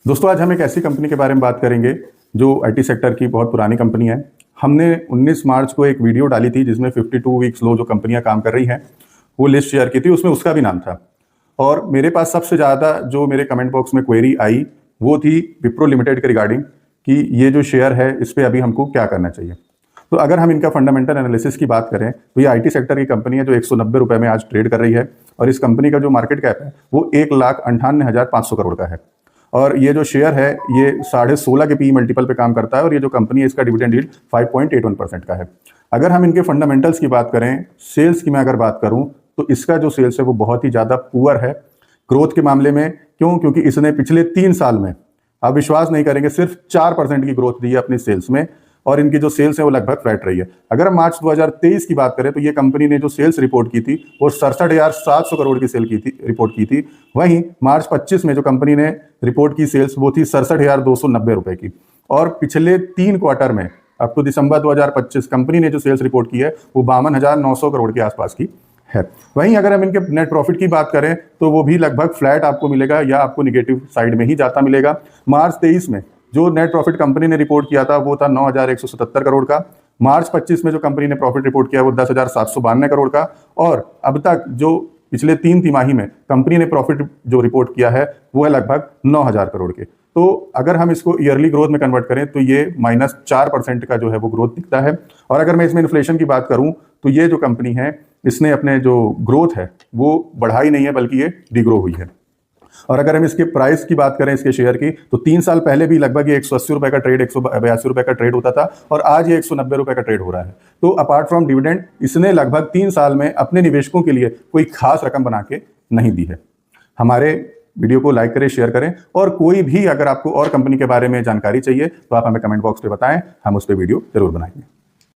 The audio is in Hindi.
दोस्तों आज हम एक ऐसी कंपनी के बारे में बात करेंगे जो आईटी सेक्टर की बहुत पुरानी कंपनी है। हमने 19 मार्च को एक वीडियो डाली थी जिसमें 52 वीक्स लो जो कंपनियां काम कर रही हैं वो लिस्ट शेयर की थी, उसमें उसका भी नाम था। और मेरे पास सबसे ज़्यादा जो मेरे कमेंट बॉक्स में क्वेरी आई वो थी विप्रो लिमिटेड के रिगार्डिंग कि ये जो शेयर है इस पर अभी हमको क्या करना चाहिए। तो अगर हम इनका फंडामेंटल एनालिसिस की बात करें तो ये आईटी सेक्टर की कंपनी है जो 190 रुपये में आज ट्रेड कर रही है और इस कंपनी का जो मार्केट कैप है वो 1,98,500 करोड़ का है। और ये जो शेयर है ये 16.5 के पी मल्टीपल पे काम करता है और ये जो कंपनी है इसका डिविडेंड यील्ड 5.81% का है। अगर हम इनके फंडामेंटल्स की बात करें, सेल्स की मैं अगर बात करूं तो इसका जो सेल्स है वो बहुत ही ज़्यादा पुअर है ग्रोथ के मामले में। क्योंकि इसने पिछले 3 साल में, आप विश्वास नहीं करेंगे, सिर्फ 4% की ग्रोथ दी है अपनी सेल्स में और इनकी जो सेल्स है वो लगभग फ्लैट रही है। अगर हम मार्च 2023 की बात करें तो ये कंपनी ने जो सेल्स रिपोर्ट की थी वो 67,700 करोड़ की सेल की थी, रिपोर्ट की थी। वहीं मार्च 25 में जो कंपनी ने रिपोर्ट की सेल्स वो थी 67,290 रुपए की। और पिछले 3 क्वार्टर में अप टू दिसंबर 2025 कंपनी ने जो सेल्स रिपोर्ट की है वो 52,900 करोड़ के आसपास की है। वहीं अगर हम इनके नेट प्रॉफिट की बात करें तो वो भी लगभग फ्लैट आपको मिलेगा या आपको निगेटिव साइड में ही जाता मिलेगा। मार्च 23 में जो नेट प्रॉफिट कंपनी ने रिपोर्ट किया था वो था 9,177 करोड़ का। मार्च 25 में जो कंपनी ने प्रॉफिट रिपोर्ट किया वो 10,792 करोड़ का। और अब तक जो पिछले 3 तिमाही में कंपनी ने प्रॉफिट जो रिपोर्ट किया है वो है लगभग 9,000 करोड़ के। तो अगर हम इसको ईयरली ग्रोथ में कन्वर्ट करें तो ये -4% का जो है वो ग्रोथ दिखता है। और अगर मैं इसमें इन्फ्लेशन की बात करूं तो ये जो कंपनी है इसने अपने जो ग्रोथ है वो बढ़ाई नहीं है बल्कि ये डिग्रो हुई है। और अगर हम इसके प्राइस की बात करें इसके शेयर की तो 3 साल पहले भी लगभग ये 180 रुपए का ट्रेड, 182 रुपए का ट्रेड होता था और आज ये 190 रुपए का ट्रेड हो रहा है। तो अपार्ट फ्रॉम डिविडेंड इसने लगभग 3 साल में अपने निवेशकों के लिए कोई खास रकम बना के नहीं दी है। हमारे वीडियो को लाइक करें, शेयर करें और कोई भी अगर आपको और कंपनी के बारे में जानकारी चाहिए तो आप हमें कमेंट बॉक्स पे बताएं, हम उस पर वीडियो जरूर बनाएंगे।